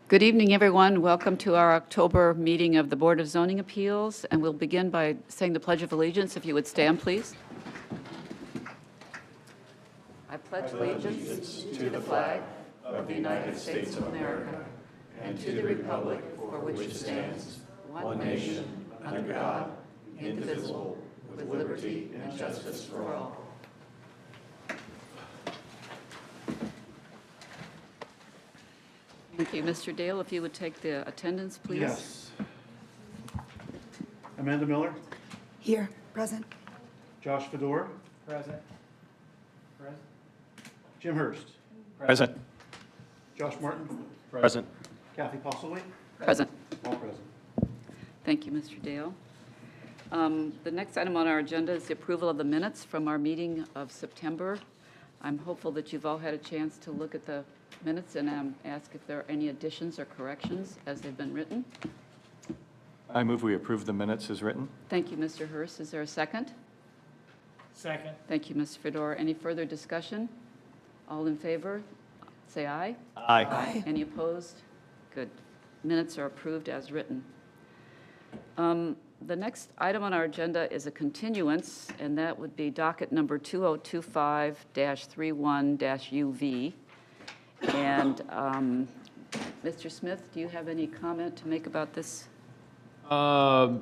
Good evening, everyone. Welcome to our October meeting of the Board of Zoning Appeals, and we'll begin by saying the Pledge of Allegiance. If you would stand, please. I pledge allegiance to the flag of the United States of America and to the republic for which it stands, one nation, under God, indivisible, with liberty and justice for all. Thank you. Mr. Dale, if you would take the attendance, please. Yes. Amanda Miller. Here, present. Josh Fedor. Present. Present. Jim Hurst. Present. Josh Martin. Present. Kathy Postley. Present. All present. Thank you, Mr. Dale. The next item on our agenda is the approval of the minutes from our meeting of September. I'm hopeful that you've all had a chance to look at the minutes and ask if there are any additions or corrections as they've been written. I move we approve the minutes as written. Thank you, Mr. Hurst. Is there a second? Second. Thank you, Ms. Fedor. Any further discussion? All in favor, say aye. Aye. Any opposed? Good. Minutes are approved as written. The next item on our agenda is a continuance, and that would be docket number 2025-31-UV. And Mr. Smith, do you have any comment to make about this? Other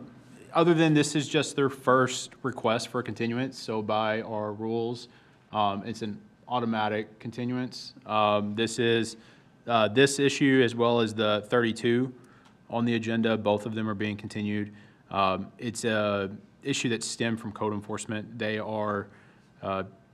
than this is just their first request for a continuance, so by our rules, it's an automatic continuance. This is this issue as well as the 32 on the agenda. Both of them are being continued. It's a issue that stemmed from code enforcement. They are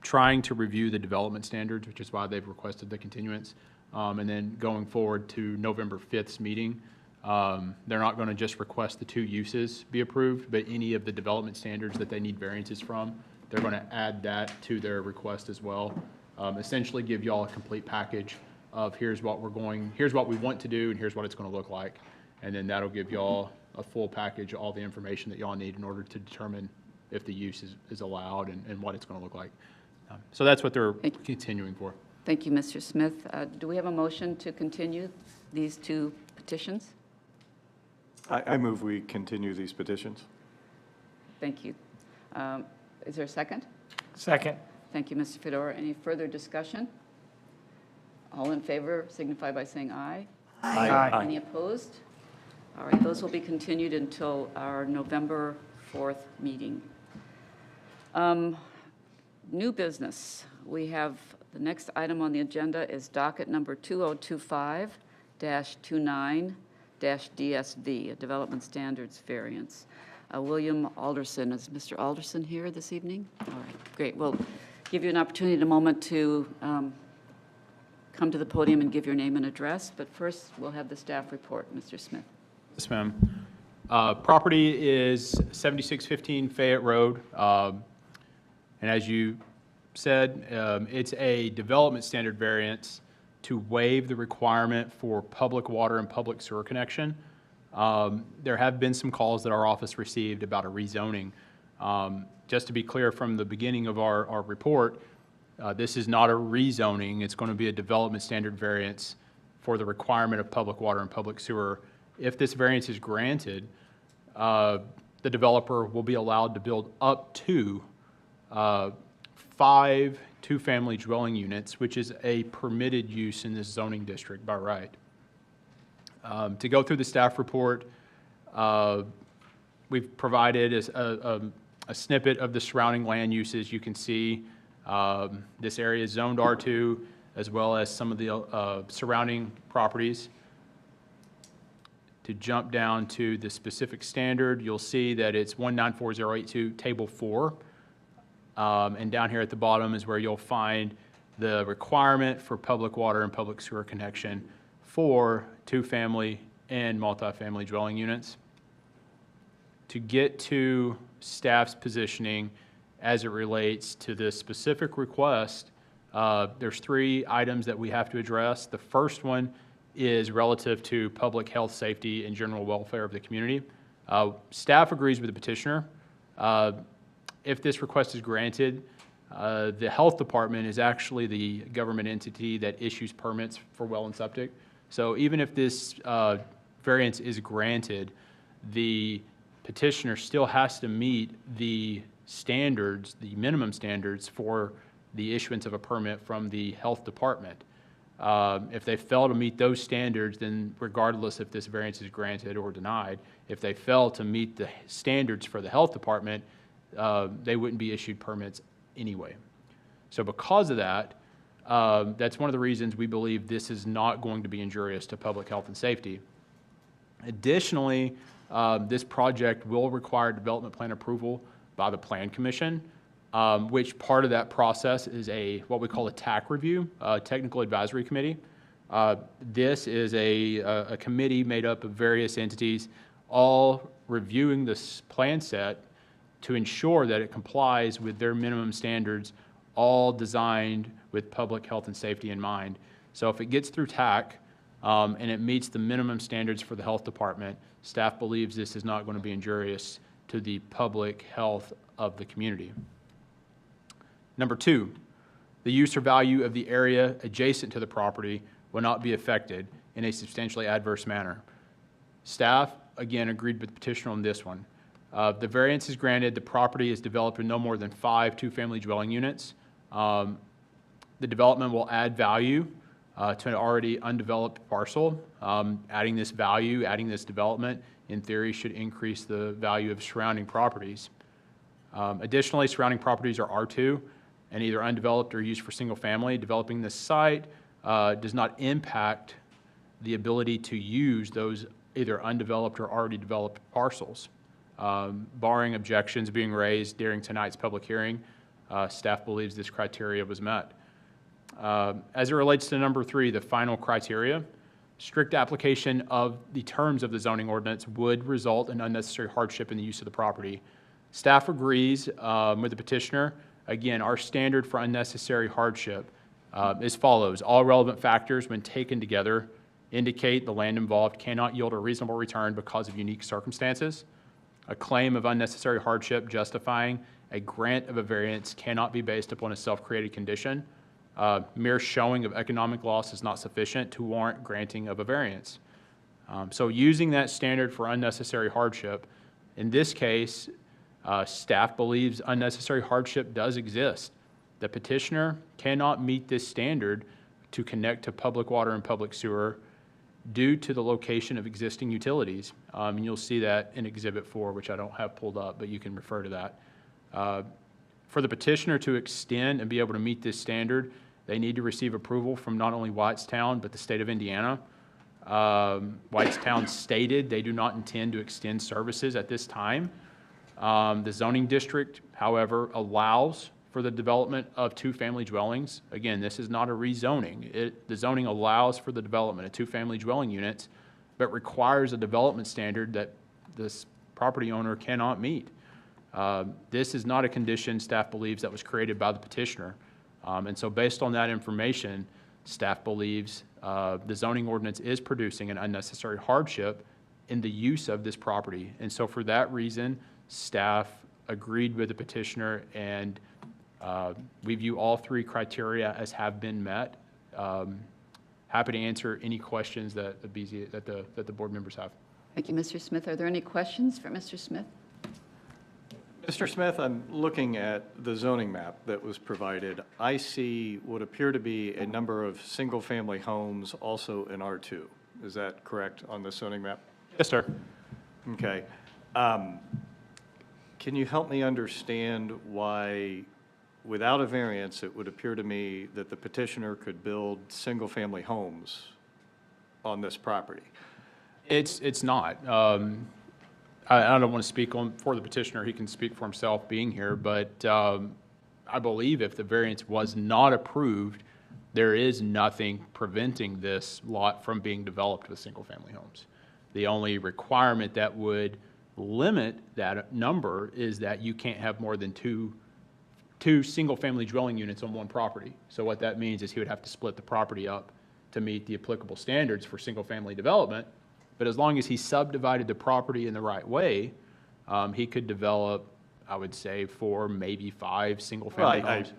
trying to review the development standards, which is why they've requested the continuance. And then going forward to November 5th's meeting, they're not going to just request the 2 uses be approved, but any of the development standards that they need variances from, they're going to add that to their request as well. Essentially give y'all a complete package of here's what we want to do and here's what it's going to look like. And then that'll give y'all a full package, all the information that y'all need in order to determine if the use is allowed and what it's going to look like. So that's what they're continuing for. Thank you, Mr. Smith. Do we have a motion to continue these 2 petitions? I move we continue these petitions. Thank you. Is there a second? Second. Thank you, Mr. Fedor. Any further discussion? All in favor signify by saying aye. Aye. Any opposed? All right, those will be continued until our November 4th meeting. New business. We have the next item on the agenda is docket number 2025-29-DSV, a development standards variance. William Alderson. Is Mr. Alderson here this evening? All right, great. We'll give you an opportunity in a moment to come to the podium and give your name and address, but first we'll have the staff report. Mr. Smith. Yes, ma'am. Property is 7615 Fayette Road. And as you said, it's a development standard variance to waive the requirement for public water and public sewer connection. There have been some calls that our office received about a rezoning. Just to be clear from the beginning of our report, this is not a rezoning. It's going to be a development standard variance for the requirement of public water and public sewer. If this variance is granted, the developer will be allowed to build up to 5 two-family dwelling units, which is a permitted use in this zoning district by right. To go through the staff report, we've provided a snippet of the surrounding land uses. You can see this area is zoned R2, as well as some of the surrounding properties. To jump down to the specific standard, you'll see that it's 194082, Table 4. And down here at the bottom is where you'll find the requirement for public water and public sewer connection for two-family and multifamily dwelling units. To get to staff's positioning as it relates to this specific request, there's 3 items that we have to address. The first one is relative to public health, safety, and general welfare of the community. Staff agrees with the petitioner. If this request is granted, the health department is actually the government entity that issues permits for well and septic. So even if this variance is granted, the petitioner still has to meet the standards, the minimum standards for the issuance of a permit from the health department. If they fail to meet those standards, then regardless if this variance is granted or denied, if they fail to meet the standards for the health department, they wouldn't be issued permits anyway. So because of that, that's one of the reasons we believe this is not going to be injurious to public health and safety. Additionally, this project will require development plan approval by the Plan Commission, which part of that process is what we call a TAC review, Technical Advisory Committee. This is a committee made up of various entities, all reviewing this plan set to ensure that it complies with their minimum standards, all designed with public health and safety in mind. So if it gets through TAC and it meets the minimum standards for the health department, staff believes this is not going to be injurious to the public health of the community. Number two, the use or value of the area adjacent to the property will not be affected in a substantially adverse manner. Staff, again, agreed with the petitioner on this one. The variance is granted, the property is developed with no more than 5 two-family dwelling units. The development will add value to an already undeveloped parcel. Adding this value, adding this development, in theory, should increase the value of surrounding properties. Additionally, surrounding properties are R2 and either undeveloped or used for single family. Developing this site does not impact the ability to use those either undeveloped or already developed parcels. Barring objections being raised during tonight's public hearing, staff believes this criteria was met. As it relates to number 3, the final criteria, strict application of the terms of the zoning ordinance would result in unnecessary hardship in the use of the property. Staff agrees with the petitioner. Again, our standard for unnecessary hardship is follows. All relevant factors, when taken together, indicate the land involved cannot yield a reasonable return because of unique circumstances. A claim of unnecessary hardship justifying a grant of a variance cannot be based upon a self-created condition. Mere showing of economic loss is not sufficient to warrant granting of a variance. So using that standard for unnecessary hardship, in this case, staff believes unnecessary hardship does exist. The petitioner cannot meet this standard to connect to public water and public sewer due to the location of existing utilities. And you'll see that in Exhibit 4, which I don't have pulled up, but you can refer to that. For the petitioner to extend and be able to meet this standard, they need to receive approval from not only Whitestown, but the state of Indiana. Whitestown stated they do not intend to extend services at this time. The zoning district, however, allows for the development of two-family dwellings. Again, this is not a rezoning. The zoning allows for the development of two-family dwelling units, but requires a development standard that this property owner cannot meet. This is not a condition staff believes that was created by the petitioner. And so based on that information, staff believes the zoning ordinance is producing an unnecessary hardship in the use of this property. And so for that reason, staff agreed with the petitioner, and we view all 3 criteria as have been met. Happy to answer any questions that the board members have. Thank you, Mr. Smith. Are there any questions for Mr. Smith? Mr. Smith, I'm looking at the zoning map that was provided. I see what appear to be a number of single-family homes also in R2. Is that correct on the zoning map? Yes, sir. Okay. Can you help me understand why, without a variance, it would appear to me that the petitioner could build single-family homes on this property? It's not. I don't want to speak for the petitioner. He can speak for himself being here, but I believe if the variance was not approved, there is nothing preventing this lot from being developed with single-family homes. The only requirement that would limit that number is that you can't have more than two single-family dwelling units on one property. So what that means is he would have to split the property up to meet the applicable standards for single-family development. But as long as he subdivided the property in the right way, he could develop, I would say, 4, maybe 5 single-family homes.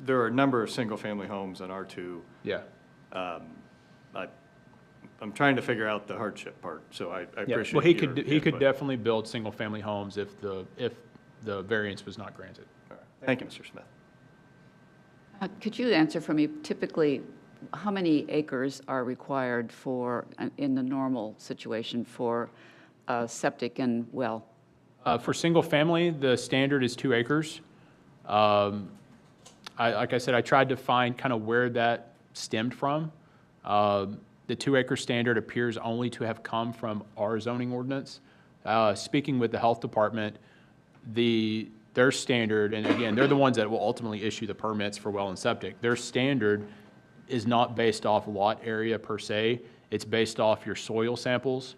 There are a number of single-family homes in R2. Yeah. I'm trying to figure out the hardship part, so I Yeah, appreciate well, he your could, he could input. definitely build single-family homes if the variance was not granted. All right. Thank you, Mr. Smith. Could you answer for me, typically, how many acres are required for, in the normal situation, for septic and well? For single-family, the standard is 2 acres. Like I said, I tried to find kind of where that stemmed from. The 2-acre standard appears only to have come from our zoning ordinance. Speaking with the health department, their standard, and again, they're the ones that will ultimately issue the permits for well and septic. Their standard is not based off lot area per se. It's based off your soil samples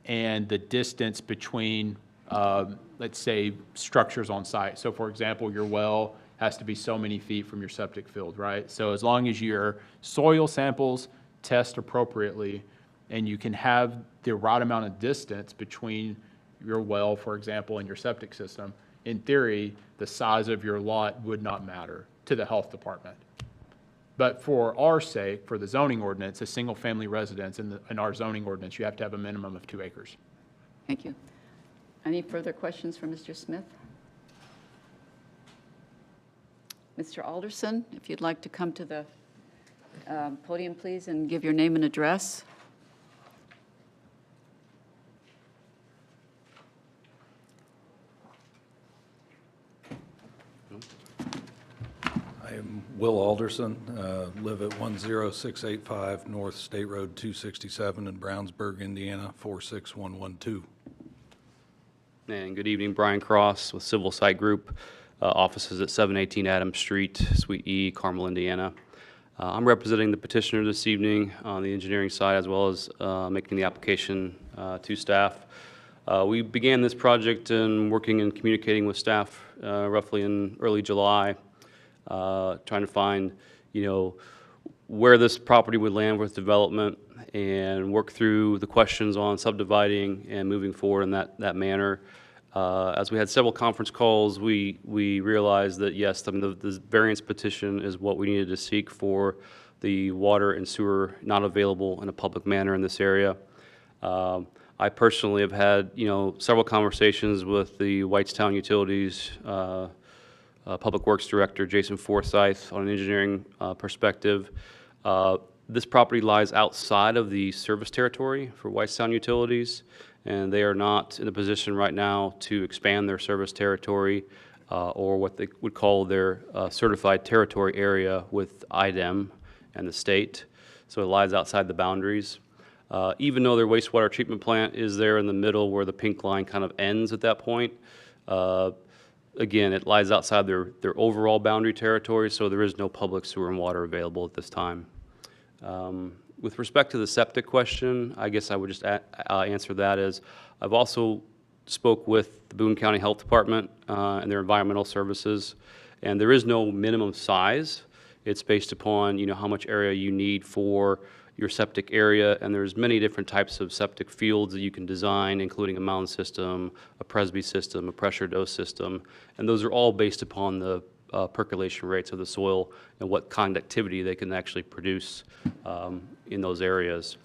and the distance between, let's say, structures on site. So for example, your well has to be so many feet from your septic field, right? So as long as your soil samples test appropriately and you can have the right amount of distance between your well, for example, and your septic system, in theory, the size of your lot would not matter to the health department. But for our sake, for the zoning ordinance, a single-family residence in our zoning ordinance, you have to have a minimum of 2 acres. Thank you. Any further questions for Mr. Smith? Mr. Alderson, if you'd like to come to the podium, please, and give your name and address. I am Will Alderson, live at 10685 North State Road 267 in Brownsburg, Indiana, 46112. And good evening, Brian Cross with Civil Site Group, offices at 718 Adams Street, Suite E, Carmel, Indiana. I'm representing the petitioner this evening on the engineering side, as well as making the application to staff. We began this project and working and communicating with staff roughly in early July, trying to find, where this property would land with development and work through the questions on subdividing and moving forward in that manner. As we had several conference calls, we realized that, yes, the variance petition is what we needed to seek for the water and sewer not available in a public manner in this area. I personally have had, several conversations with the Whitestown Utilities Public Works Director, Jason Forsyth, on an engineering perspective. This property lies outside of the service territory for Whitestown Utilities, and they are not in a position right now to expand their service territory or what they would call their certified territory area with IDEM and the state. So it lies outside the boundaries. Even though their wastewater treatment plant is there in the middle where the pink line kind of ends at that point, again, it lies outside their overall boundary territory, so there is no public sewer and water available at this time. With respect to the septic question, I guess I would just answer that as I've also spoke with the Boone County Health Department and their environmental services, and there is no minimum size. It's based upon, how much area you need for your septic area, and there's many different types of septic fields that you can design, including a mound system, a Presby system, a pressure dose system, and those are all based upon the percolation rates of the soil and what conductivity they can actually produce in those areas.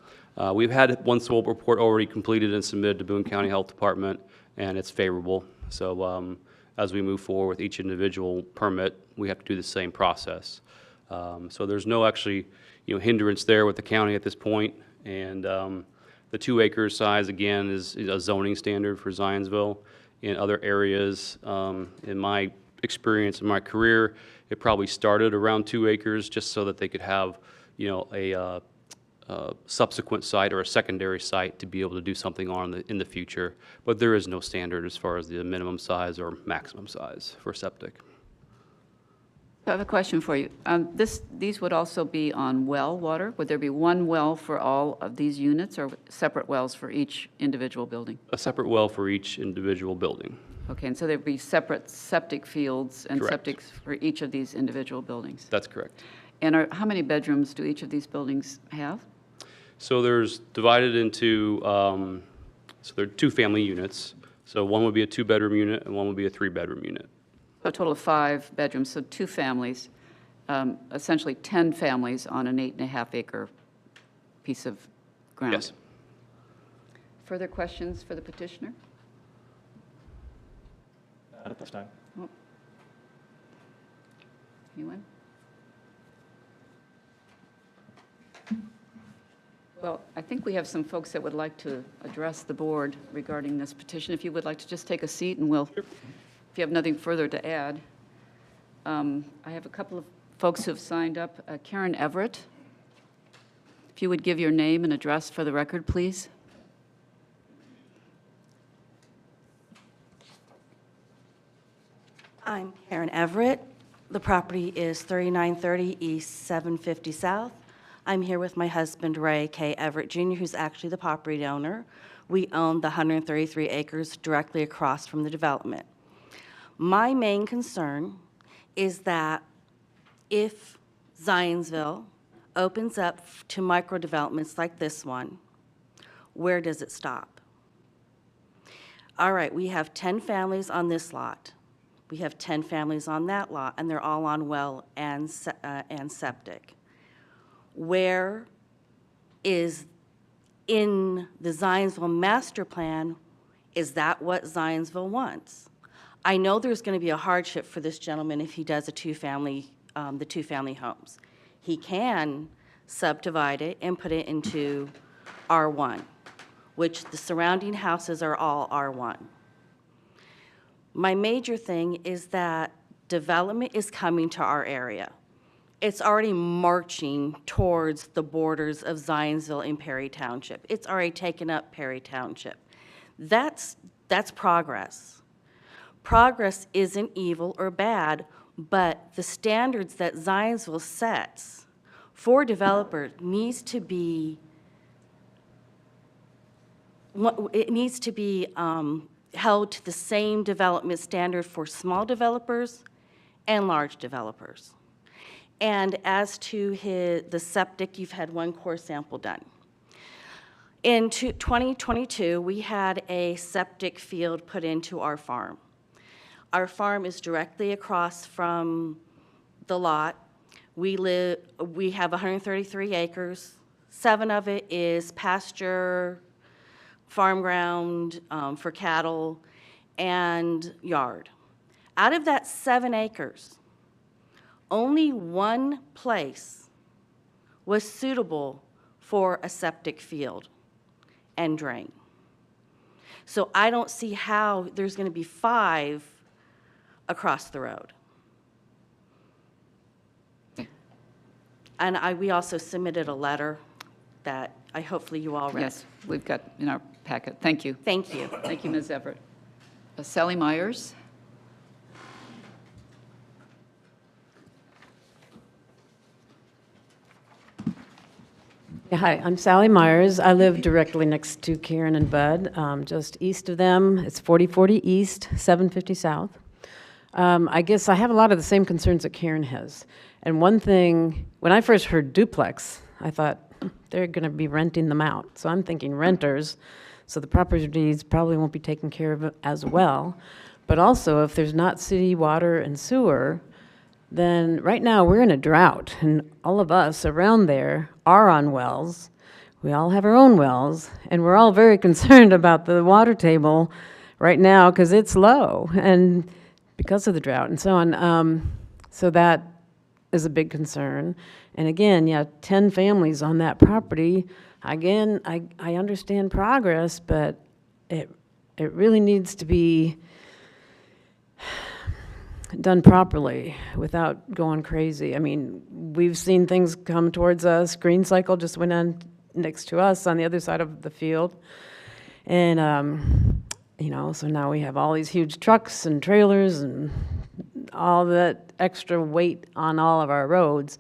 We've had one soil report already completed and submitted to Boone County Health Department, and it's favorable. So as we move forward with each individual permit, we have to do the same process. So there's no actually hindrance there with the county at this point, and the 2 acre size again is a zoning standard for Zionsville. In other areas, in my experience in my career, it probably started around 2 acres just so that they could have a subsequent site or a secondary site to be able to do something on in the future. But there is no standard as far as the minimum size or maximum size for septic. I have a question for you. These would also be on well water? Would there be one well for all of these units or separate wells for each individual building? A separate well for each individual building. Okay, and so there'd be separate septic fields and Correct. septics for each of these individual buildings? That's correct. And how many bedrooms do each of these buildings have? So there's divided into, so there are 2 family units. So one would be a 2-bedroom unit and one would be a 3-bedroom unit. A total of 5 bedrooms, so 2 families, essentially 10 families on an 8.5 acre piece of ground? Yes. Further questions for the petitioner? Not at this time. Anyone? Well, I think we have some folks that would like to address the board regarding this petition. If you would like to just take a seat, and we'll, if you have nothing further to add. I have a couple of folks who have signed up. Karen Everett, if you would give your name and address for the record, please. I'm Karen Everett. The property is 3930 East 750 South. I'm here with my husband, Ray K. Everett Jr., who's actually the property owner. We own the 133 acres directly across from the development. My main concern is that if Zionsville opens up to micro-developments like this one, where does it stop? All right, we have 10 families on this lot. We have 10 families on that lot, and they're all on well and septic. Where is, in the Zionsville master plan, is that what Zionsville wants? I know there's going to be a hardship for this gentleman if he does a two-family, the two-family homes. He can subdivide it and put it into R1, which the surrounding houses are all R1. My major thing is that development is coming to our area. It's already marching towards the borders of Zionsville and Perry Township. It's already taken up Perry Township. That's progress. Progress isn't evil or bad, but the standards that Zionsville sets for developers needs to be, it needs to be held to the same development standard for small developers and large developers. And as to the septic, you've had one core sample done. In 2022, we had a septic field put into our farm. Our farm is directly across from the lot. We have 133 acres. 7 of it is pasture, farm ground for cattle, and yard. Out of that 7 acres, only one place was suitable for a septic field and drain. So I don't see how there's going to be 5 across the road. And we also submitted a letter that hopefully you all read. Yes, we've got in our packet. Thank you. Thank you. Thank you, Ms. Everett. Sally Myers. Yeah, hi, I'm Sally Myers. I live directly next to Karen and Bud, just east of them. It's 4040 East, 750 South. I guess I have a lot of the same concerns that Karen has. And one thing, when I first heard duplex, I thought they're going to be renting them out. So I'm thinking renters, so the properties probably won't be taken care of as well. But also, if there's not city water and sewer, then right now we're in a drought, and all of us around there are on wells. We all have our own wells, and we're all very concerned about the water table right now because it's low, and because of the drought and so on. So that is a big concern. And again, yeah, 10 families on that property. Again, I understand progress, but it really needs to be done properly without going crazy. I mean, we've seen things come towards us. Green Cycle just went on next to us on the other side of the field. And, you know, so now we have all these huge trucks and trailers and all that extra weight on all of our roads.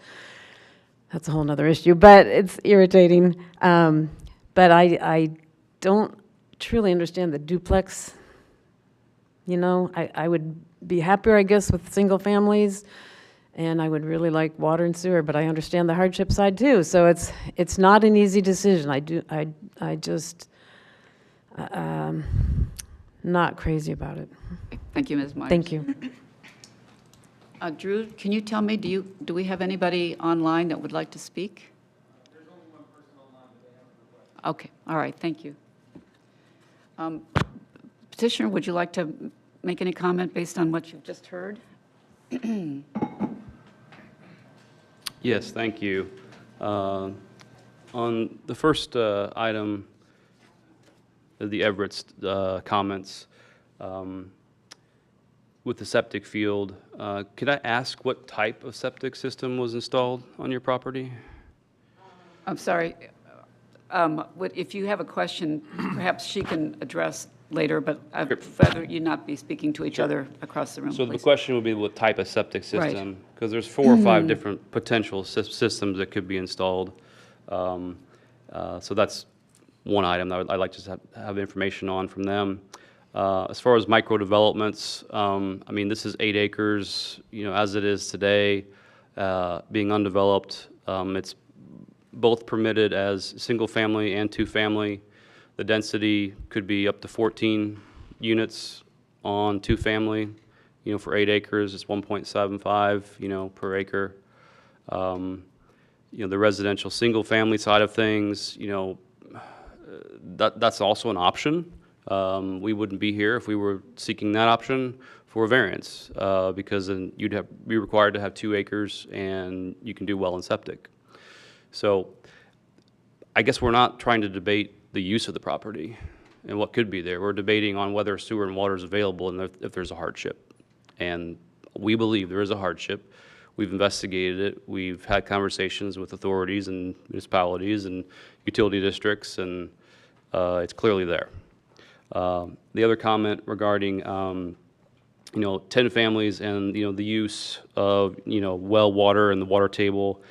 That's a whole nother issue, but it's irritating. But I don't truly understand the duplex. You know, I would be happier, I guess, with single families, and I would really like water and sewer, but I understand the hardship side too. So it's not an easy decision. I just not crazy about it. Thank you, Ms. Myers. Thank you. Drew, can you tell me, do we have anybody online that would like to speak? There's only one person online, but they have a request. Okay, all right, thank you. Petitioner, would you like to make any comment based on what you've just heard? Yes, thank you. On the first item, the Everett's comments, with the septic field, could I ask what type of septic system was installed on your property? I'm sorry, if you have a question, perhaps she can address later, but I'd rather you not be speaking to each other across the room, So the please. question would be what type of septic Right. system? Because there's 4 or 5 different potential systems that could be installed. So that's one item that I'd like to have information on from them. As far as micro developments, I mean, this is 8 acres, as it is today, being undeveloped. It's both permitted as single-family and two-family. The density could be up to 14 units on two-family. For 8 acres, it's 1.75, per acre. The residential single-family side of things, that's also an option. We wouldn't be here if we were seeking that option for a variance, because then you'd be required to have 2 acres and you can do well in septic. So I guess we're not trying to debate the use of the property and what could be there. We're debating on whether sewer and water is available and if there's a hardship. And we believe there is a hardship. We've investigated it. We've had conversations with authorities and municipalities and utility districts, and it's clearly there. The other comment regarding, 10 families and, the use of, well water and the water table,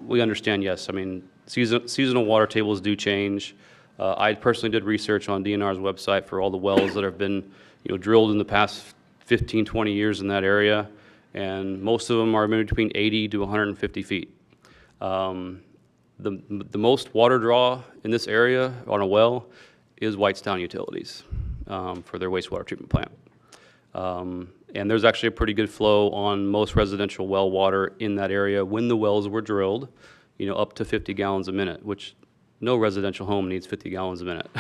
we understand, yes. I mean, seasonal water tables do change. I personally did research on DNR's website for all the wells that have been, drilled in the past 15, 20 years in that area, and most of them are between 80 to 150 feet. The most water draw in this area on a well is Whitestown Utilities for their wastewater treatment plant. And there's actually a pretty good flow on most residential well water in that area when the wells were drilled, up to 50 gallons a minute, which no residential home needs 50 gallons a minute.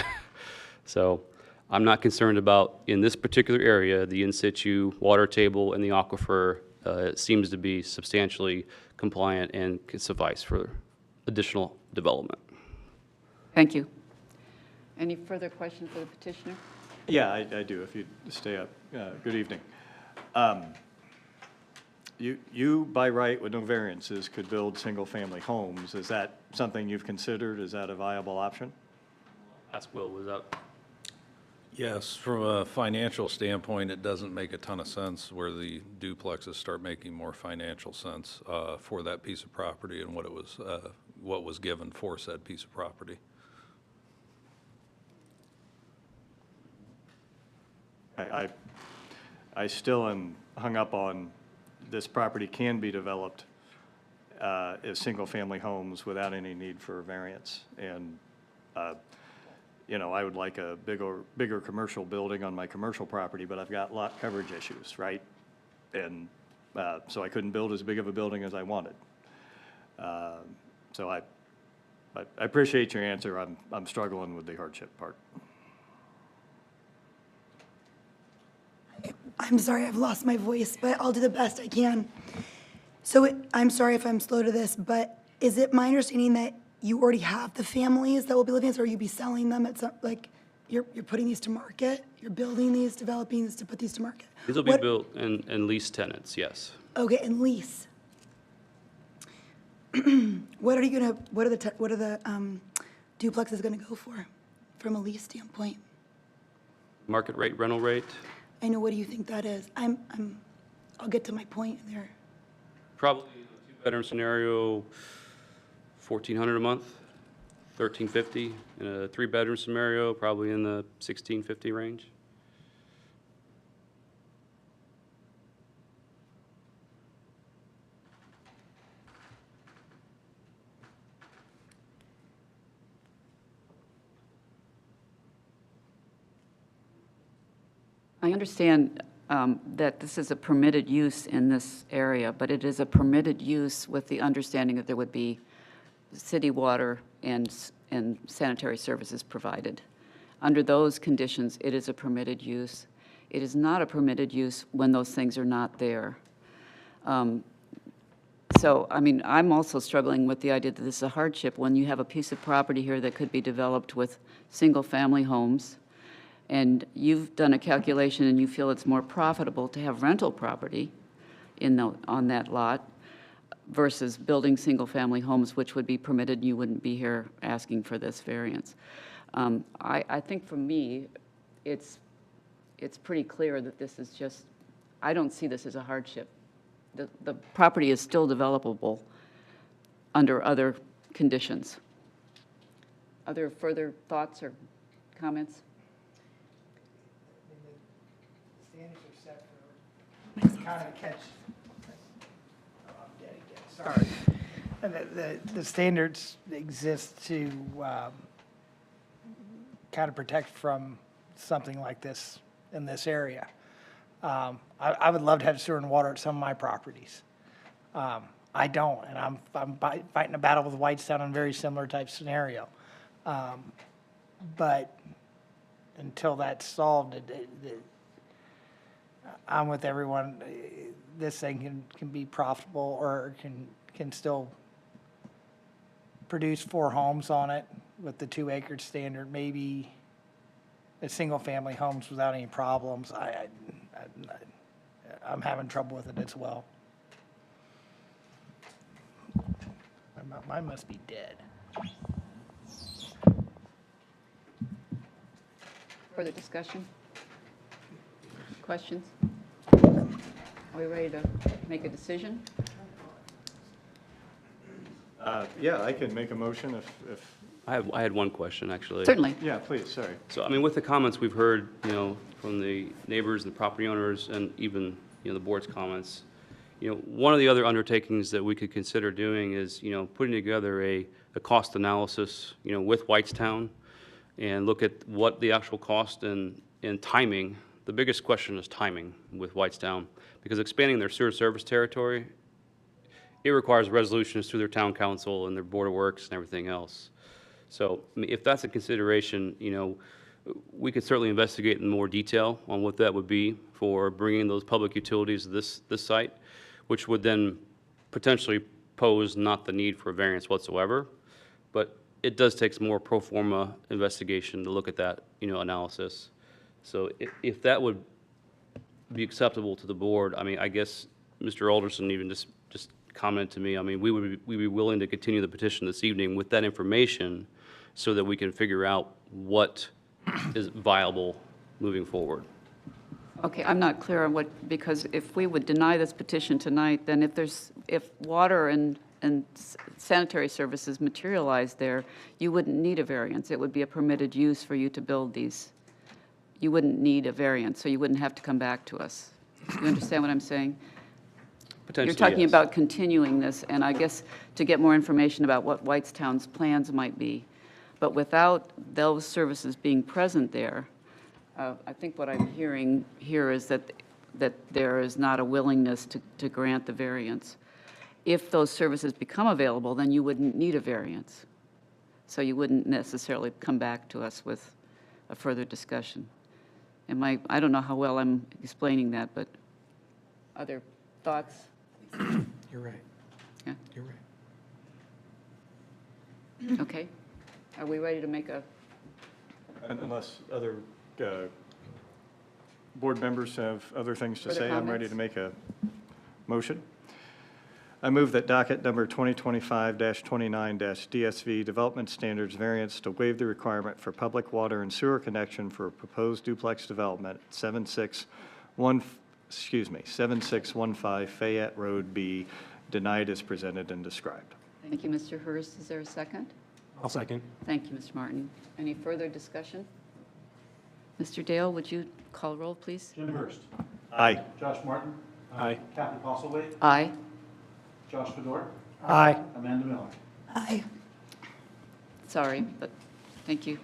So I'm not concerned about, in this particular area, the in situ water table and the aquifer. It seems to be substantially compliant and can suffice for additional development. Thank you. Any further questions for the petitioner? Yeah, I do, if you'd stay up. Good evening. You, by right, with no variances, could build single-family homes. Is that something you've considered? Is that a viable option? Ask Will, was that? Yes, from a financial standpoint, it doesn't make a ton of sense where the duplexes start making more financial sense for that piece of property and what was given for said piece of property. I still am hung up on this property can be developed as single-family homes without any need for a variance. And, I would like a bigger commercial building on my commercial property, but I've got lot coverage issues, right? And so I couldn't build as big of a building as I wanted. So I appreciate your answer. I'm struggling with the hardship part. I'm sorry, I've lost my voice, but I'll do the best I can. So I'm sorry if I'm slow to this, but is it my understanding that you already have the families that will be living in this, or you'll be selling them at some, like, you're putting these to market? You're building these, developing these to put these to market? These will be built and leased tenants, yes. Okay, and lease. What are the duplexes gonna go for, from a lease standpoint? Market rate, rental rate, I know, what do you think that is? I'll get to my point there. probably in a two-bedroom scenario, $1,400 a month, $1,350. In a three-bedroom scenario, probably in the $1,650 range. I understand that this is a permitted use in this area, but it is a permitted use with the understanding that there would be city water and and sanitary services provided. Under those conditions, it is a permitted use. It is not a permitted use when those things are not there. So, I mean, I'm also struggling with the idea that this is a hardship when you have a piece of property here that could be developed with single-family homes, and you've done a calculation and you feel it's more profitable to have rental property on that lot versus building single-family homes, which would be permitted, you wouldn't be here asking for this variance. I think for me, it's pretty clear that this is just, I don't see this as a hardship. The property is still developable under other conditions. Are there further thoughts or comments? Standards are set for, it's kind of a catch. Oh, I'm dead again, sorry. And the standards exist to kind of protect from something like this in this area. I would love to have sewer and water at some of my properties. I don't, and I'm fighting a battle with Whitestown on a very similar type scenario. But until that's solved, I'm with everyone. This thing can be profitable or can still produce 4 homes on it with the 2-acre standard, maybe a single-family homes without any problems. I'm having trouble with it as well. Mine must be dead. Further discussion? Questions? Are we ready to make a decision? Yeah, I can make a motion if, I had one question, actually. Certainly. yeah, please, sorry. So, I mean, with the comments we've heard, from the neighbors and the property owners and even, the board's comments, one of the other undertakings that we could consider doing is, putting together a cost analysis, with Whitestown and look at what the actual cost and timing. The biggest question is timing with Whitestown, because expanding their sewer service territory, it requires resolutions through their town council and their board of works and everything else. So, I mean, if that's a consideration, we could certainly investigate in more detail on what that would be for bringing those public utilities to this site, which would then potentially pose not the need for a variance whatsoever, but it does take some more pro forma investigation to look at that, analysis. So if that would be acceptable to the board, I mean, I guess Mr. Alderson even just commented to me, I mean, we'd be willing to continue the petition this evening with that information so that we can figure out what is viable moving forward. Okay, I'm not clear on what, because if we would deny this petition tonight, then if water and sanitary services materialize there, you wouldn't need a variance. It would be a permitted use for you to build these. You wouldn't need a variance, so you wouldn't have to come back to us. You understand what I'm saying? Potentially, You're talking yes. about continuing this, and I guess to get more information about what Whitestown's plans might be. But without those services being present there, I think what I'm hearing here is that there is not a willingness to grant the variance. If those services become available, then you wouldn't need a variance. So you wouldn't necessarily come back to us with a further discussion. I don't know how well I'm explaining that, but other thoughts? You're right. Yeah, You're right. okay. Are we ready to make a, Unless other board members have other things to Further say, I'm ready comments? to make a motion. I move that docket number 2025-29-DSV Development Standards variance to waive the requirement for public water and sewer connection for a proposed duplex development at 7615 Fayette Road be denied as presented and described. thank you, Mr. Hurst. Is there a second? I'll second. Thank you, Mr. Martin. Any further discussion? Mr. Dale, would you call roll, please? Jim Hurst. Aye. Josh Martin. Aye. Kathy Postlethwaite. Aye. Josh Fedor. Aye. Amanda Miller. Aye. Sorry, but thank you.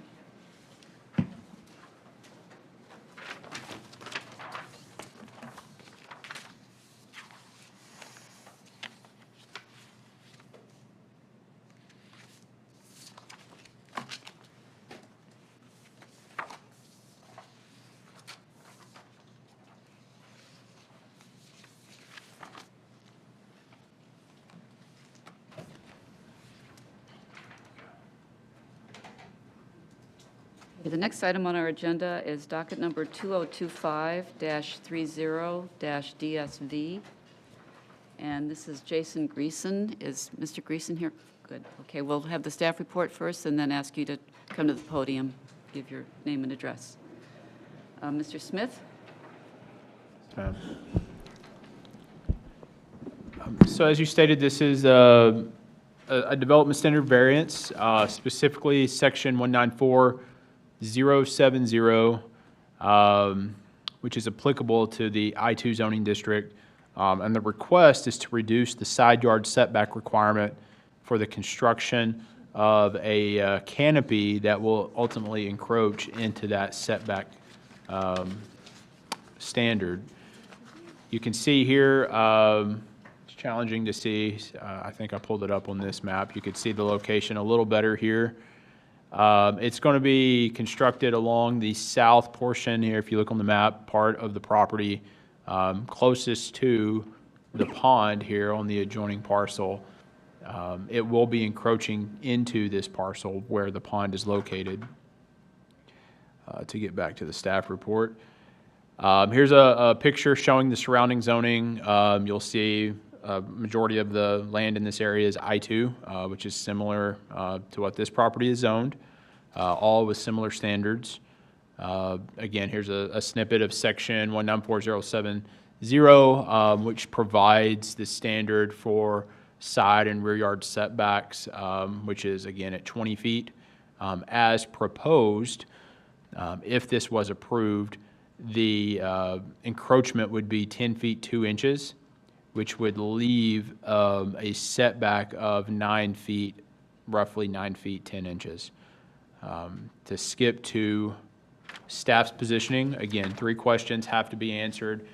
The next item on our agenda is docket number 2025-30-DSV. And this is Jason Greason. Is Mr. Greason here? Good. Okay, we'll have the staff report first and then ask you to come to the podium, give your name and address. Mr. Smith? So as you stated, this is a development standard variance, specifically section 194070, which is applicable to the I-2 zoning district. And the request is to reduce the side yard setback requirement for the construction of a canopy that will ultimately encroach into that setback standard. You can see here, it's challenging to see. I think I pulled it up on this map. You could see the location a little better here. It's going to be constructed along the south portion here, if you look on the map, part of the property closest to the pond here on the adjoining parcel. It will be encroaching into this parcel where the pond is located. To get back to the staff report. Here's a picture showing the surrounding zoning. You'll see a majority of the land in this area is I-2, which is similar to what this property is zoned, all with similar standards. Again, here's a snippet of section 194070, which provides the standard for side and rear yard setbacks, which is, again, at 20 feet. As proposed, if this was approved, the encroachment would be 10 feet 2 inches, which would leave a setback of 9 feet, roughly 9 feet 10 inches. To skip to staff's positioning, again, 3 questions have to be answered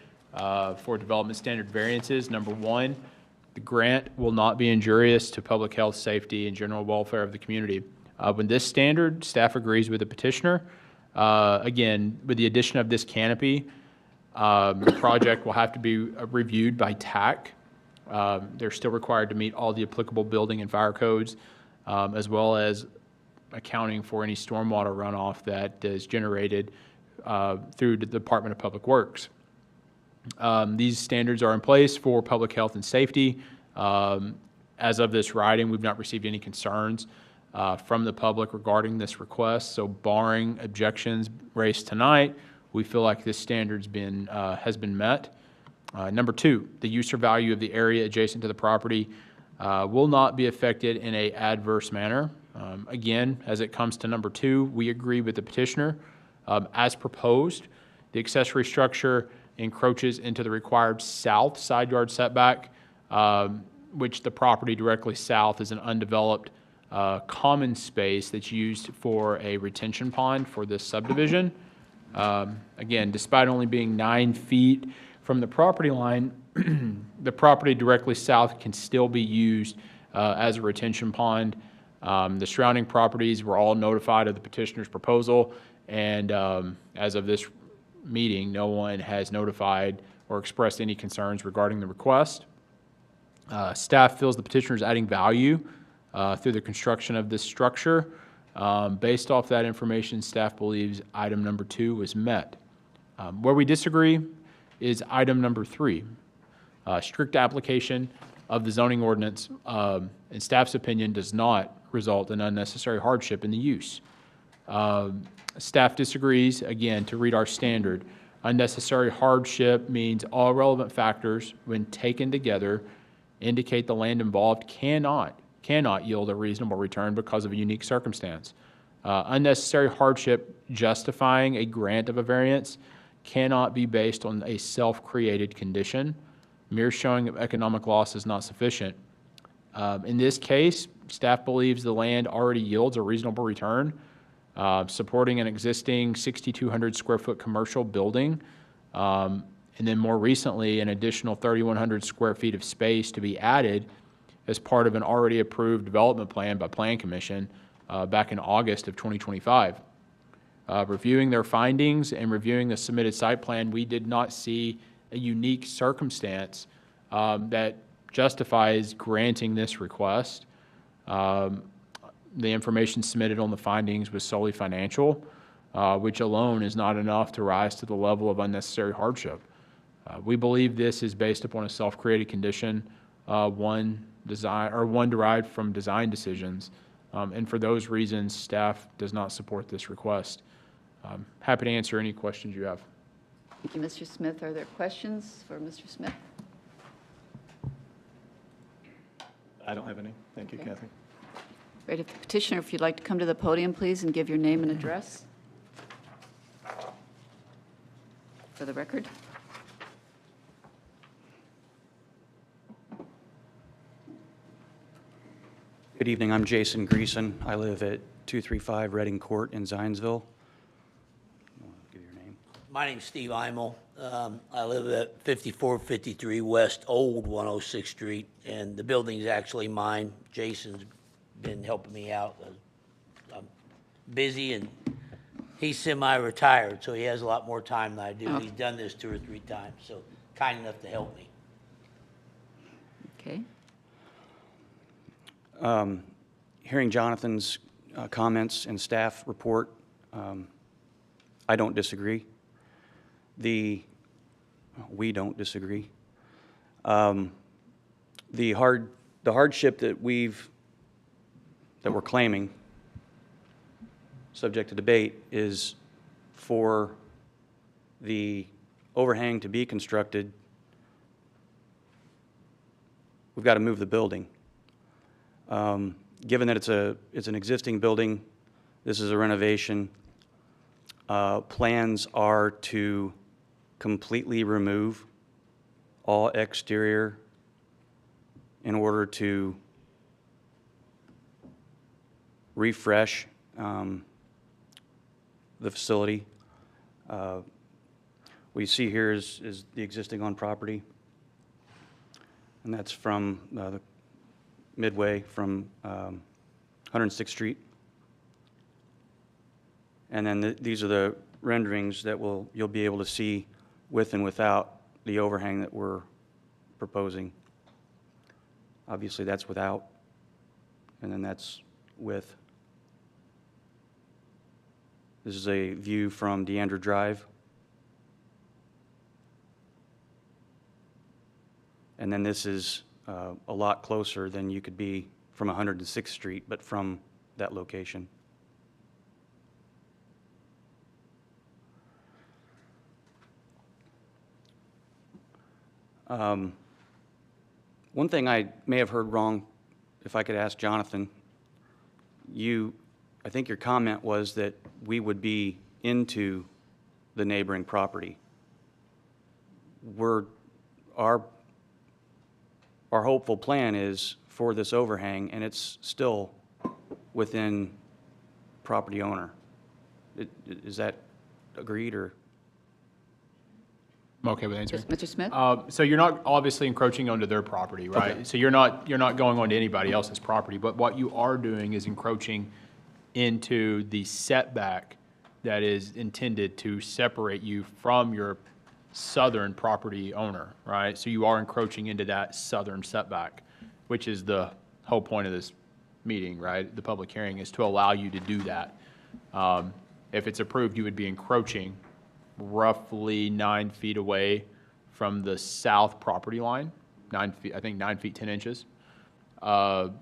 for development standard variances. Number 1, the grant will not be injurious to public health, safety, and general welfare of the community. With this standard, staff agrees with the petitioner. Again, with the addition of this canopy, the project will have to be reviewed by TAC. They're still required to meet all the applicable building and fire codes, as well as accounting for any stormwater runoff that is generated through the Department of Public Works. These standards are in place for public health and safety. As of this writing, we've not received any concerns from the public regarding this request. So barring objections raised tonight, we feel like this standard's has been met. Number 2, the use or value of the area adjacent to the property will not be affected in an adverse manner. Again, as it comes to number 2, we agree with the petitioner. As proposed, the accessory structure encroaches into the required south side yard setback, which the property directly south is an undeveloped common space that's used for a retention pond for this subdivision. Again, despite only being 9 feet from the property line, the property directly south can still be used as a retention pond. The surrounding properties were all notified of the petitioner's proposal, and as of this meeting, no one has notified or expressed any concerns regarding the request. Staff feels the petitioner is adding value through the construction of this structure. Based off that information, staff believes item number 2 was met. Where we disagree is item number 3, strict application of the zoning ordinance, in staff's opinion, does not result in unnecessary hardship in the use. Staff disagrees, again, to read our standard. Unnecessary hardship means all relevant factors, when taken together, indicate the land involved cannot yield a reasonable return because of a unique circumstance. Unnecessary hardship justifying a grant of a variance cannot be based on a self-created condition. Mere showing of economic loss is not sufficient. In this case, staff believes the land already yields a reasonable return, supporting an existing 6,200 square foot commercial building, and then more recently, an additional 3,100 square feet of space to be added as part of an already approved development plan by Plan Commission back in August of 2025. Reviewing their findings and reviewing the submitted site plan, we did not see a unique circumstance that justifies granting this request. The information submitted on the findings was solely financial. which alone is not enough to rise to the level of unnecessary hardship. We believe this is based upon a self-created condition, one derived from design decisions, and for those reasons, staff does not support this request. Happy to answer any questions you have. Thank you, Mr. Smith. Are there questions for Mr. Smith? I don't have any. Thank you, Okay. Kathy. Great. If the petitioner, if you'd like to come to the podium, please, and give your name and address for the record. Good evening, I'm Jason Greason. I live at 235 Reading Court in Zionsville. Give your name. My name's Steve Imel. I live at 5453 West Old 106th Street, and the building's actually mine. Jason's been helping me out. I'm busy, and he's semi-retired, so he has a lot more time than I do. Oh. He's done this 2 or 3 times, so kind enough to help me. Okay. Hearing Jonathan's comments and staff report, I don't disagree. We don't disagree. The hardship that we're claiming, subject to debate, is for the overhang to be constructed. We've got to move the building. Given that it's an existing building, this is a renovation, plans are to completely remove all exterior in order to refresh the facility. What you see here is the existing on property, and that's from the midway from 106th Street. And then these are the renderings that you'll be able to see with and without the overhang that we're proposing. Obviously, that's without, and then that's with. This is a view from Deandra Drive. And then this is a lot closer than you could be from 106th Street, but from that location. One thing I may have heard wrong, if I could ask Jonathan, I think your comment was that we would be into the neighboring property. Our hopeful plan is for this overhang, and it's still within property owner. Is that agreed, or? I'm okay with answering. Mr. Smith? So you're not obviously encroaching onto their property, right? Okay. So you're not going onto anybody else's property, but what you are doing is encroaching into the setback that is intended to separate you from your southern property owner, right? So you are encroaching into that southern setback, which is the whole point of this meeting, right? The public hearing is to allow you to do that. If it's approved, you would be encroaching roughly 9 feet away from the south property line, 9 feet, I think 9 feet, 10 inches. So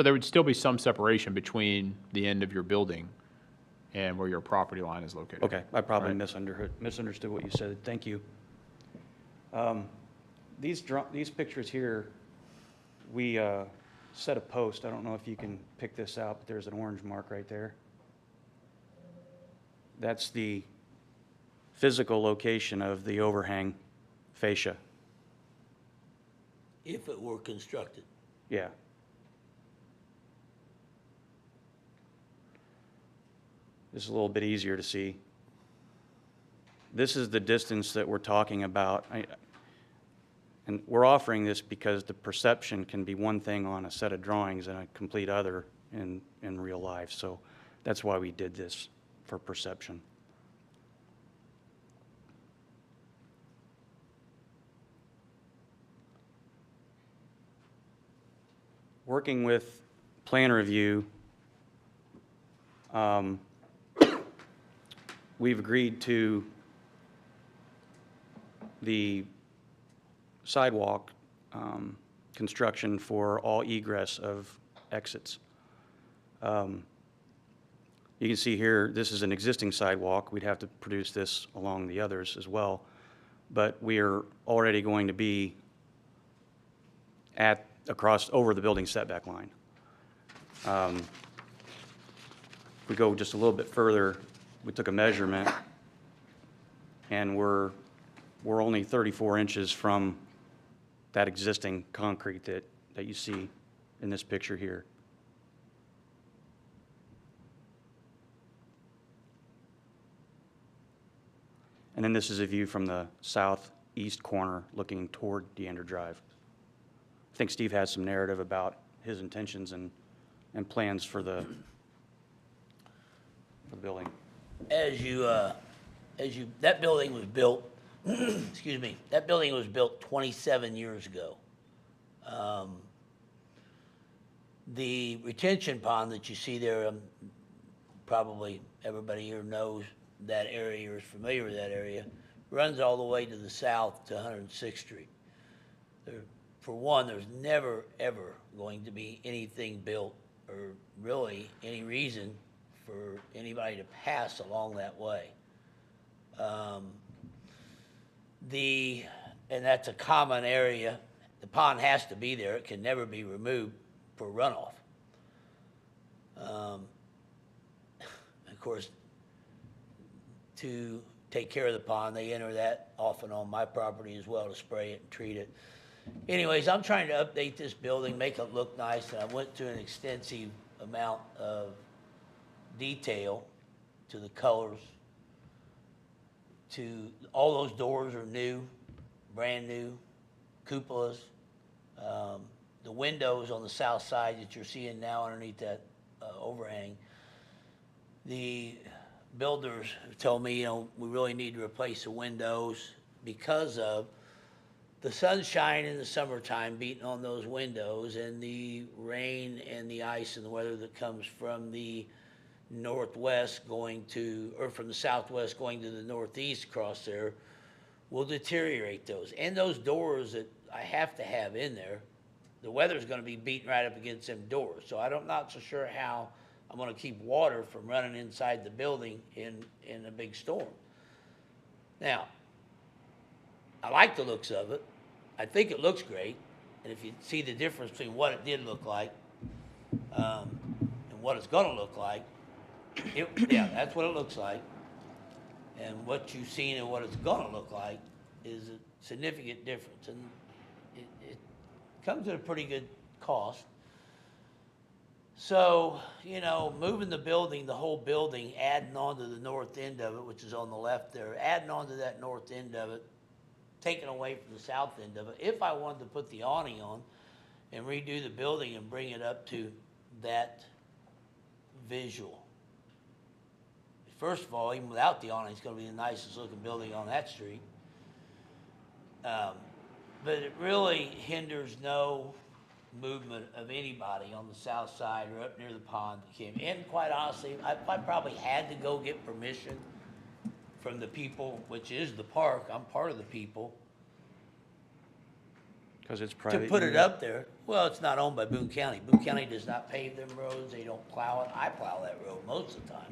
there would still be some separation between the end of your building and where your property line is located. Okay, I probably Right. misunderstood what you said. Thank you. These pictures here, we set a post. I don't know if you can pick this out, but there's an orange mark right there. That's the physical location of the overhang fascia. If it were constructed. Yeah. This is a little bit easier to see. This is the distance that we're talking about. And we're offering this because the perception can be one thing on a set of drawings and a complete other in real life. So that's why we did this, for perception. Working with plan review, we've agreed to the sidewalk construction for all egress of exits. You can see here, this is an existing sidewalk. We'd have to produce this along the others as well. But we are already going to be over the building setback line. If we go just a little bit further, we took a measurement, and we're only 34 inches from that existing concrete that you see in this picture here. And then this is a view from the southeast corner looking toward Deander Drive. I think Steve has some narrative about his intentions and plans for the building. That building was built, excuse me, that building was built 27 years ago. The retention pond that you see there, probably everybody here knows that area or is familiar with that area, runs all the way to the south to 106th Street. For one, there's never, ever going to be anything built or really any reason for anybody to pass along that way. And that's a common area. The pond has to be there. It can never be removed for runoff. Of course, to take care of the pond, they enter that often on my property as well to spray it and treat it. Anyways, I'm trying to update this building, make it look nice, and I went through an extensive amount of detail to the colors. All those doors are new, brand new, cupolas. The windows on the south side that you're seeing now underneath that overhang, the builders told me, we really need to replace the windows because of the sunshine in the summertime beating on those windows and the rain and the ice and the weather that comes from the northwest or from the southwest going to the northeast across there will deteriorate those. And those doors that I have to have in there, the weather's going to be beating right up against them doors. So I'm not so sure how I'm going to keep water from running inside the building in a big storm. Now, I like the looks of it. I think it looks great. And if you see the difference between what it did look like and what it's going to look like, yeah, that's what it looks like. And what you've seen and what it's going to look like is a significant difference. And it comes at a pretty good cost. So, moving the building, the whole building, adding on to the north end of it, which is on the left there, adding on to that north end of it, taking away from the south end of it. If I wanted to put the awning on and redo the building and bring it up to that visual. First of all, even without the awning, it's going to be the nicest looking building on that street. But it really hinders no movement of anybody on the south side or up near the pond that came. And quite honestly, I probably had to go get permission from the people, which is the park. I'm part of the people. Because it's private. To put it up there. Well, it's not owned by Boone County. Boone County does not pave them roads. They don't plow it. I plow that road most of the time.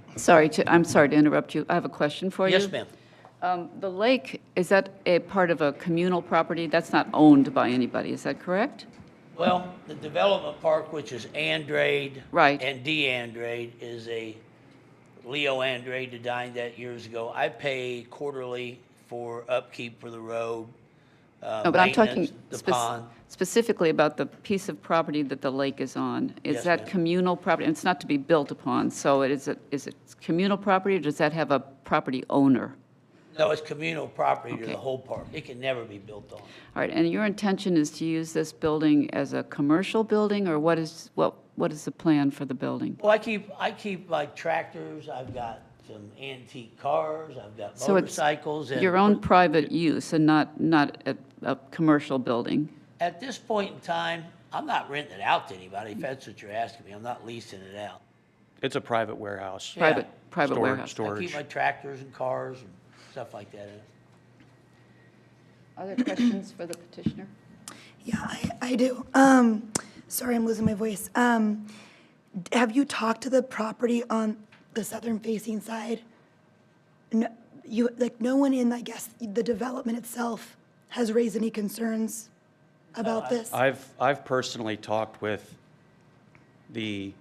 I'm sorry to interrupt you. I have a question for you. Yes, ma'am. The lake, is that a part of a communal property? That's not owned by anybody, is that correct? Well, the development park, which is Andrade. Right. And DeAndrade, is Leo Andrade who died that years ago. I pay quarterly for upkeep for the road, No, but I'm talking maintenance, the pond. specifically about the piece of property that the lake is on. Is Yes, that ma'am. communal property? It's not to be built upon, so is it communal property, or does that have a property owner? No, it's communal property to Okay. the whole park. It can never be built on. All right, and your intention is to use this building as a commercial building, or what is the plan for the building? Well, I keep like tractors. I've got some antique cars. I've got So it's motorcycles. And your own private use and not a commercial building? At this point in time, I'm not renting it out to anybody, if that's what you're asking me. I'm not leasing it out. It's a private warehouse. Private Storage- warehouse. I keep Storage. my tractors and cars and stuff like that in it. Other questions for the petitioner? Yeah, I do. Sorry, I'm losing my voice. Have you talked to the property on the southern facing side? No, no one in, I guess, the development itself has raised any concerns about this? I've personally talked with all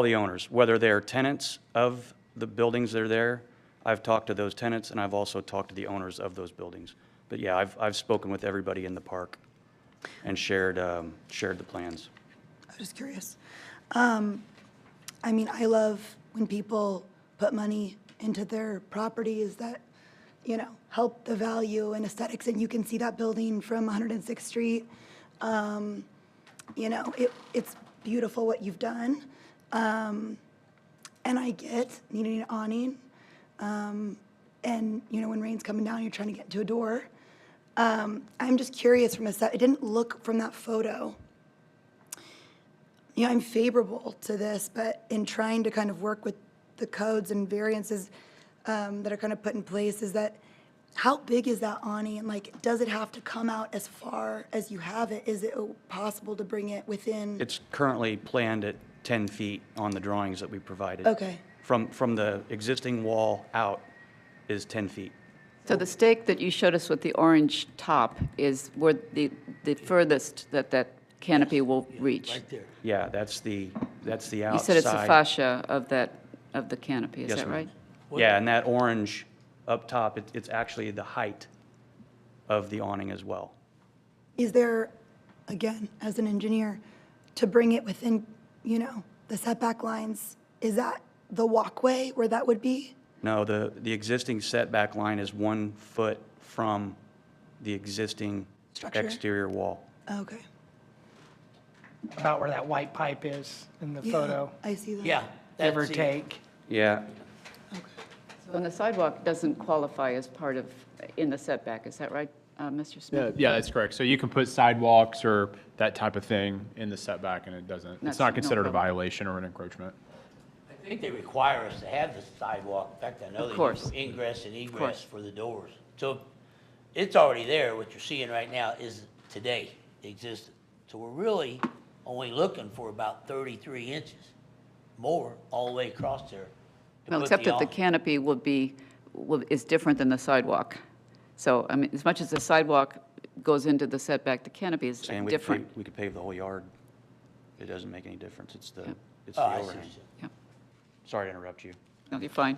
the owners, whether they're tenants of the buildings that are there. I've talked to those tenants, and I've also talked to the owners of those buildings. But yeah, I've spoken with everybody in the park and shared the plans. I was just curious. I mean, I love when people put money into their properties that, you know, help the value and aesthetics, and you can see that building from 106th Street. You know, it's beautiful what you've done. And I get needing an awning. And, you know, when rain's coming down, you're trying to get into a door. I'm just curious from it didn't look from that photo. You know, I'm favorable to this, but in trying to kind of work with the codes and variances that are kind of put in place, is that how big is that awning? And like, does it have to come out as far as you have it? Is it possible to bring it within? It's currently planned at 10 feet on the drawings that we provided. Okay. From the existing wall out is 10 feet. So the stake that you showed us with the orange top is where the furthest that canopy will reach? Right there. Yeah, that's the outside. You said it's the fascia of the canopy, is Yes, that ma'am. right? Yeah, and that orange up top, it's actually the height of the awning as well. Is there, again, as an engineer, to bring it within, you know, the setback lines, is that the walkway where that would be? No, the existing setback line is 1 foot from the existing Structure. exterior wall. Okay. About where that white pipe is in the Yeah, photo, I see that. Yeah. give or that's the- take. Yeah, And the sidewalk doesn't qualify as part of, in the setback, is that right, Mr. Yeah, Smith? yeah, that's correct. So you can put sidewalks or that type of thing in the setback, and it doesn't, That's it's not no considered a problem. violation or an encroachment. I think they require us to have the sidewalk. In fact, I know Of they do course. for ingress and course. egress for the doors. So it's already there. What you're seeing right now is today existed. So we're really only looking for about 33 inches more all the way across there. to Well, put except that the awning. canopy is different than the sidewalk. So, I mean, as much as the sidewalk goes into the setback, the canopy is and different. we could pave the whole yard. It doesn't make any difference. It's Yeah. the Oh, I see what overhang. you're saying. Yeah, Sorry to interrupt you. no, you're fine.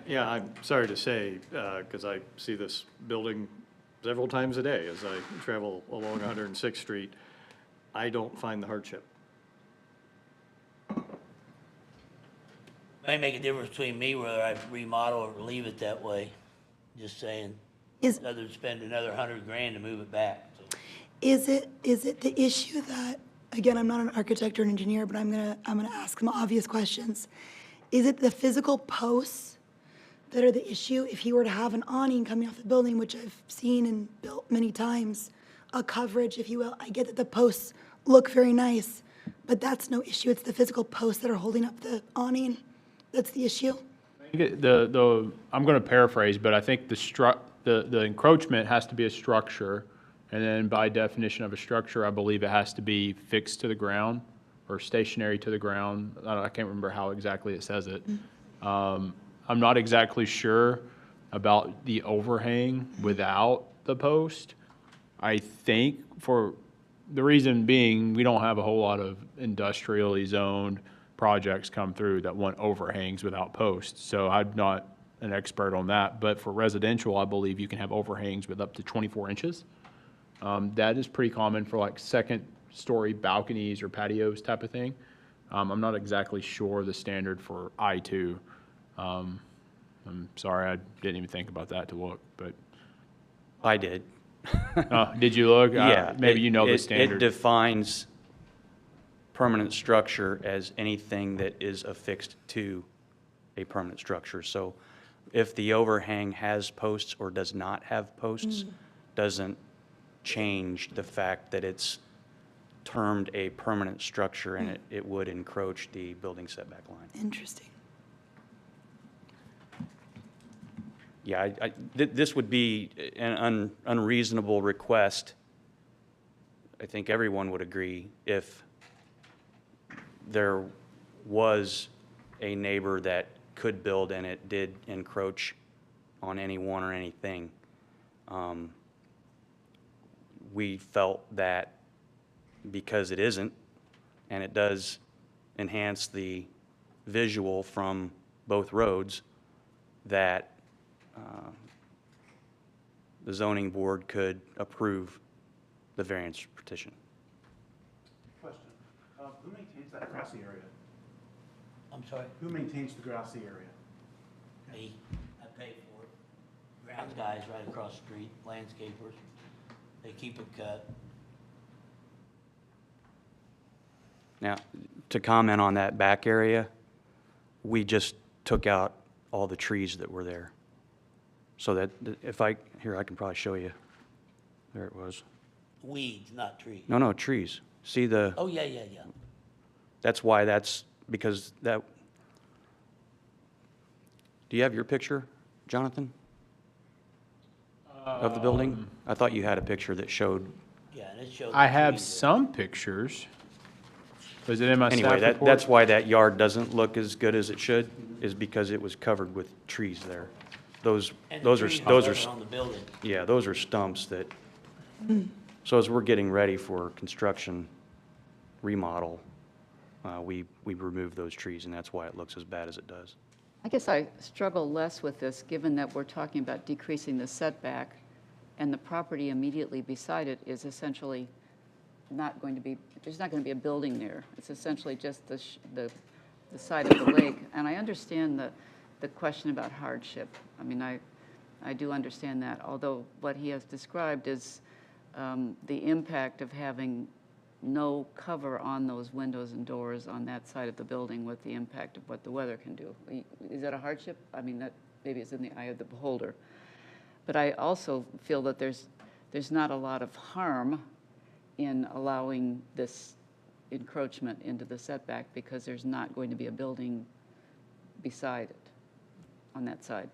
Yeah, I'm sorry to say, because I see this building several times a day as I travel along 106th Street, I don't find the hardship. May make a difference between me whether I remodel or leave it that way. Just saying. Is, Rather than spend another $100,000 to move it back. So is it the issue that, again, I'm not an architect or an engineer, but I'm gonna ask some obvious questions. Is it the physical posts that are the issue? If you were to have an awning coming off the building, which I've seen and built many times, a coverage, if you will, I get that the posts look very nice, but that's no issue. It's the physical posts that are holding up the awning that's the issue? I think I'm going to paraphrase, but I think the encroachment has to be a structure, and then by definition of a structure, I believe it has to be fixed to the ground or stationary to the ground. I can't remember how exactly it says it. I'm not exactly sure about the overhang without the post. I think for the reason being, we don't have a whole lot of industrially zoned projects come through that want overhangs without posts. So I'm not an expert on that, but for residential, I believe you can have overhangs with up to 24 inches. That is pretty common for like second-story balconies or patios type of thing. I'm not exactly sure the standard for I-2. I'm sorry, I didn't even think about that to look, but. I did. Did you look? Yeah. Maybe you know the It standard. defines permanent structure as anything that is affixed to a permanent structure. So if the overhang has posts or does not have posts, doesn't change the fact that it's termed a permanent structure, and it would encroach the building setback line. Interesting. Yeah, this would be an unreasonable request. I think everyone would agree if there was a neighbor that could build and it did encroach on anyone or anything. We felt that because it isn't, and it does enhance the visual from both roads, that the zoning board could approve the variance petition. Question. Who maintains that grassy area? I'm sorry, Who maintains the grassy area? me, I pay for it. Grounds guys right across the street, landscapers, they keep it cut. Now, to comment on that back area, we just took out all the trees that were there. So that if I can probably show you. There it was. Weeds, not trees. No, trees. See the, Oh, yeah. that's why because that. Do you have your picture, Jonathan? Of the building? I thought you had a picture that showed. Yeah, and it shows. I the have trees there. some pictures. Was it in my staff Anyway, report? that's why that yard doesn't look as good as it should, is because it was covered with trees there. Those And the are, trees those wasn't are, on the building. yeah, those are stumps that, so as we're getting ready for construction remodel, we remove those trees, and that's why it looks as bad as it does. I guess I struggle less with this, given that we're talking about decreasing the setback, and the property immediately beside it is essentially not going to be, there's not going to be a building there. It's essentially just the side of the lake. And I understand the question about hardship. I mean, I do understand that, although what he has described is the impact of having no cover on those windows and doors on that side of the building with the impact of what the weather can do. Is that a hardship? I mean, that maybe it's in the eye of the beholder. But I also feel that there's not a lot of harm in allowing this encroachment into the setback because there's not going to be a building beside it on that side.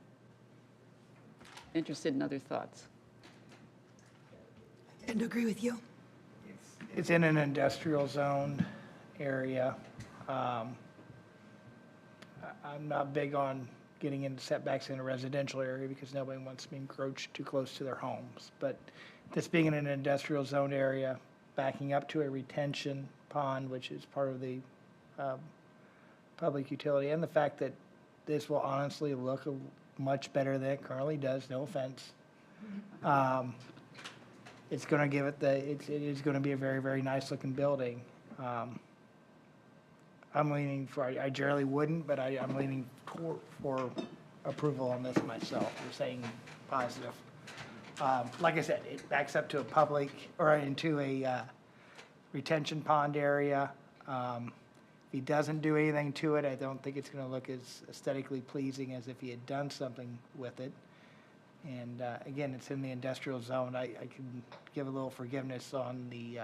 Interested in other thoughts? I tend to agree with you. It's in an industrial zoned area. I'm not big on getting into setbacks in a residential area because nobody wants to be encroached too close to their homes. But this being in an industrial zoned area, backing up to a retention pond, which is part of the public utility, and the fact that this will honestly look much better than it currently does, no offense. It's going to give it it is going to be a very, very nice looking building. I'm leaning for, I generally wouldn't, but I'm leaning for approval on this myself. We're saying positive. Like I said, it backs up to a public, or into a retention pond area. If he doesn't do anything to it, I don't think it's going to look as aesthetically pleasing as if he had done something with it. And again, it's in the industrial zone. I can give a little forgiveness on the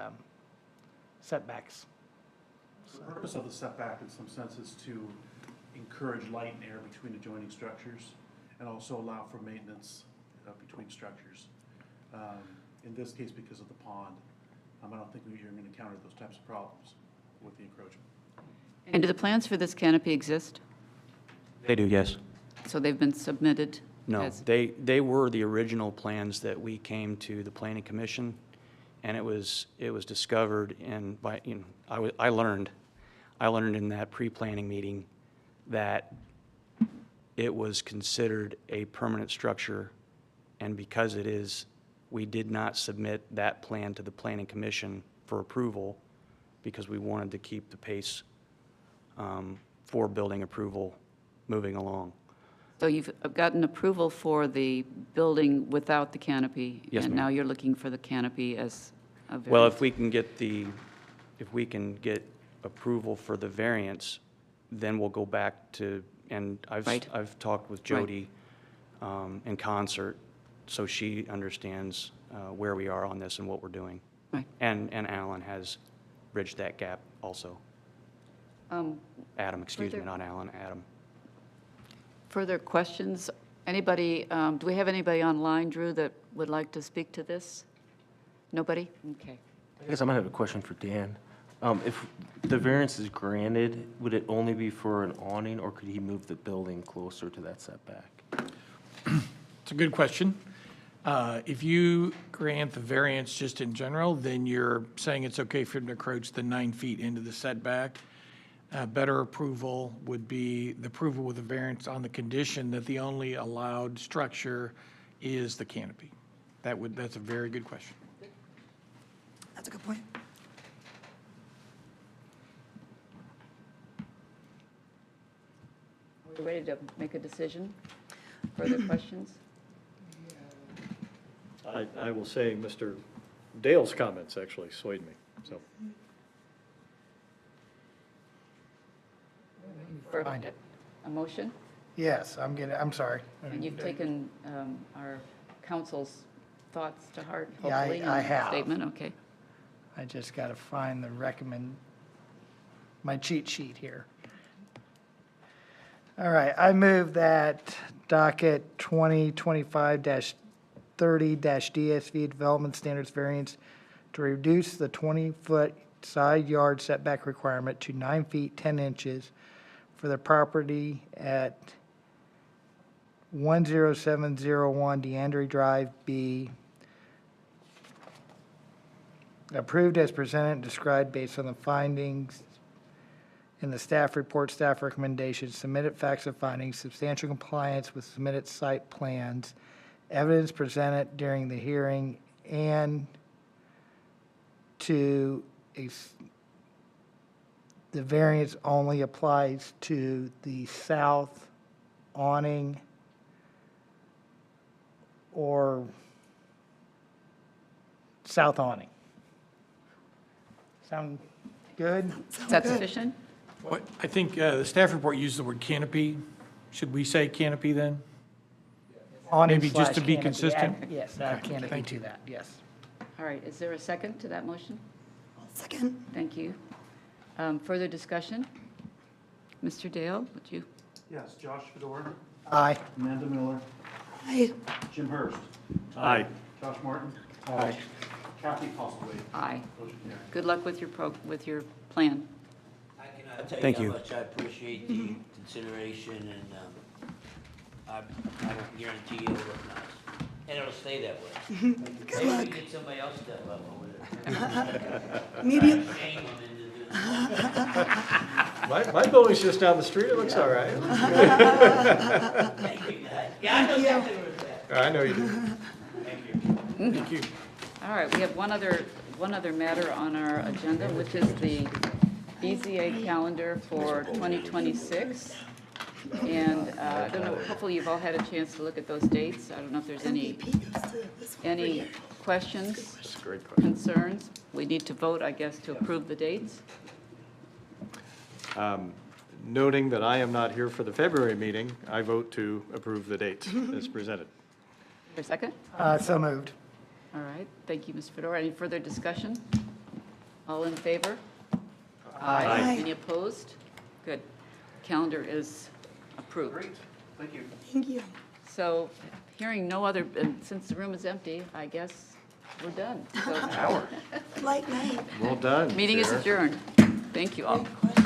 setbacks. The purpose of the setback in some sense is to encourage light and air between adjoining structures and also allow for maintenance between structures. In this case, because of the pond, I don't think you're going to encounter those types of problems with the encroachment. And do the plans for this canopy exist? They do, yes. So they've been submitted? No, as- they were the original plans that we came to the planning commission, and it was discovered, and I learned in that pre-planning meeting that it was considered a permanent structure, and because it is, we did not submit that plan to the planning commission for approval because we wanted to keep the pace for building approval moving along. So you've gotten approval for the building without the canopy? Yes, And ma'am. now you're looking for the canopy as a variance? Well, if we can get approval for the variance, then we'll go back to, and Right. I've talked with Jody in concert, so she understands where we are on this and what we're doing. Right. And Alan has bridge that gap also. Um, Adam, excuse me, Further- not Alan, Adam. Further questions? Anybody, do we have anybody online, Drew, that would like to speak to this? Nobody? Okay. I guess I might have a question for Dan. If the variance is granted, would it only be for an awning, or could he move the building closer to that setback? It's a good question. If you grant the variance just in general, then you're saying it's okay for him to encroach the 9 feet into the setback. Better approval would be the approval with the variance on the condition that the only allowed structure is the canopy. That's a very good question. That's a good point. Are we ready to make a decision? Further questions? I will say Mr. Dale's comments actually swayed me, so. For Find it. a motion? Yes, I'm sorry. And you've taken our council's thoughts to heart, Yeah, hopefully? I in the have. Statement, okay. I just got to find my cheat sheet here. All right, I move that docket 2025-30-DSV Development Standards variance to reduce the 20-foot side yard setback requirement to 9 feet 10 inches for the property at 10701 DeAndre Drive B, approved as presented and described based on the findings in the staff report, staff recommendations, submitted facts and findings, substantial compliance with submitted site plans, evidence presented during the hearing, and the variance only applies to the south awning or south awning. Sound good? Is that sufficient? I think the staff report used the word canopy. Should we say canopy then? Maybe just to be consistent? Yes, add canopy to that, yes. All right, is there a second to that motion? Second. Thank you. Further discussion? Mr. Dale, would you? Yes, Josh Fedor, Aye. Amanda Miller, Aye. Jim Hurst, Aye. Josh Martin, Aye. Kathy Postlewaite. Aye. Motion carried. Good luck with your plan. I cannot tell Thank you you. how much I appreciate the consideration, and I don't guarantee it'll look nice. And it'll stay that way. Maybe we can get somebody else to step up over there. Maybe, Shame them into doing My building's just down the street, it looks all right. Thank you, guys. Yeah, I know exactly where it's at. I know you do. Thank you. Thank you. All right, we have one other matter on our agenda, which is the BZA calendar for 2026. And I don't know, hopefully you've all had a chance to look at those dates. I don't know if there's any questions, Great question. concerns. We need to vote, I guess, to approve the dates. Noting that I am not here for the February meeting, I vote to approve the dates as presented. For a second? So moved. All right, thank you, Ms. Fedora. Any further discussion? All in favor? Aye. Any opposed? Good. Calendar is approved. Great, thank you. thank you. So hearing no other, and since the room is empty, I guess we're done. So Light night. Well done. meeting is Chair. adjourned. Thank you all. Great question.